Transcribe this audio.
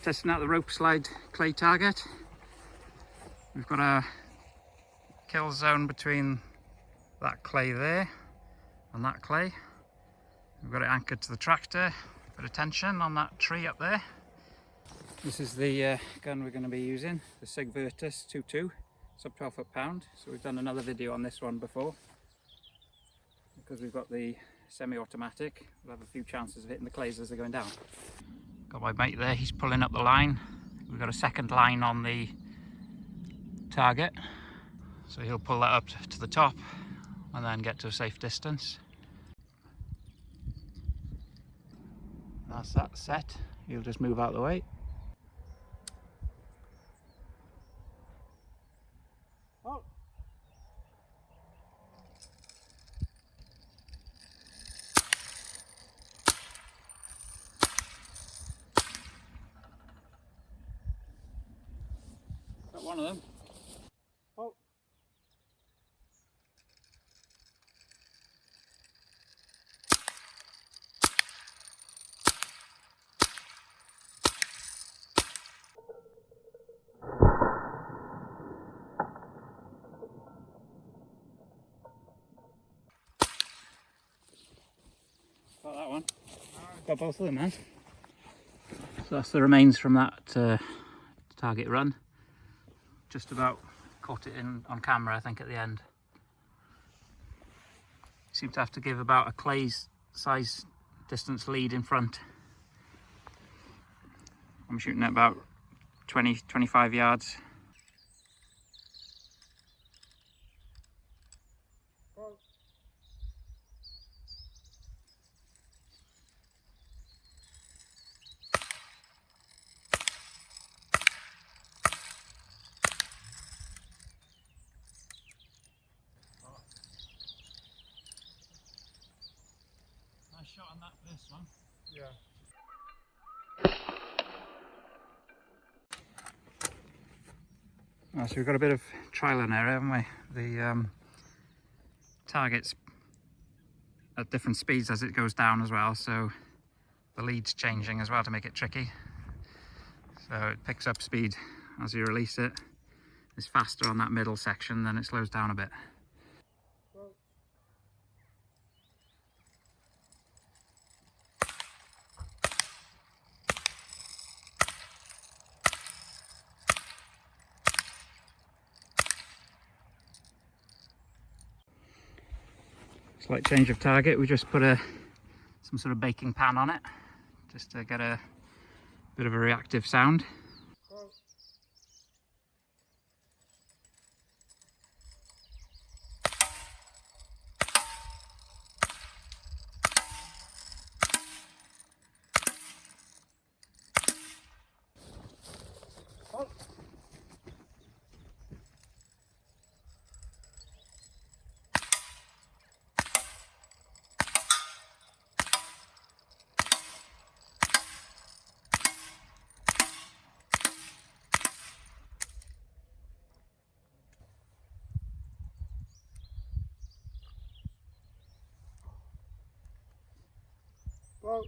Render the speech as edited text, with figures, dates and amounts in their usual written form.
testing out the rope slide clay target. We've got a kill zone between that clay there and that clay. We've got it anchored to the tractor, bit of tension on that tree up there. This is the gun we're going to be using, the Sig Virtus 2.2, sub 12 foot-pound. So we've done another video on this one before. Because we've got the semi-automatic, we'll have a few chances of hitting the clays as they're going down. Got my mate there, he's pulling up the line. We've got a second line on the target. So he'll pull that up to the top and then get to a safe distance. That's that set. He'll just move out of the way. Oh. Got one of them. Oh. Got that one. Got both of them, man. So that's the remains from that target run. Just about caught it in on camera, I think, at the end. Seem to have to give about a clay's size distance lead in front. I'm shooting at about 20-25 yards. Nice shot on that first one. Yeah. So we've got a bit of trial and error, haven't we? The target's at different speeds as it goes down as well, so the lead's changing as well to make it tricky. So it picks up speed as you release it. It's faster on that middle section, then it slows down a bit. Slight change of target, we just put some sort of baking pan on it just to get a bit of a reactive sound. Well,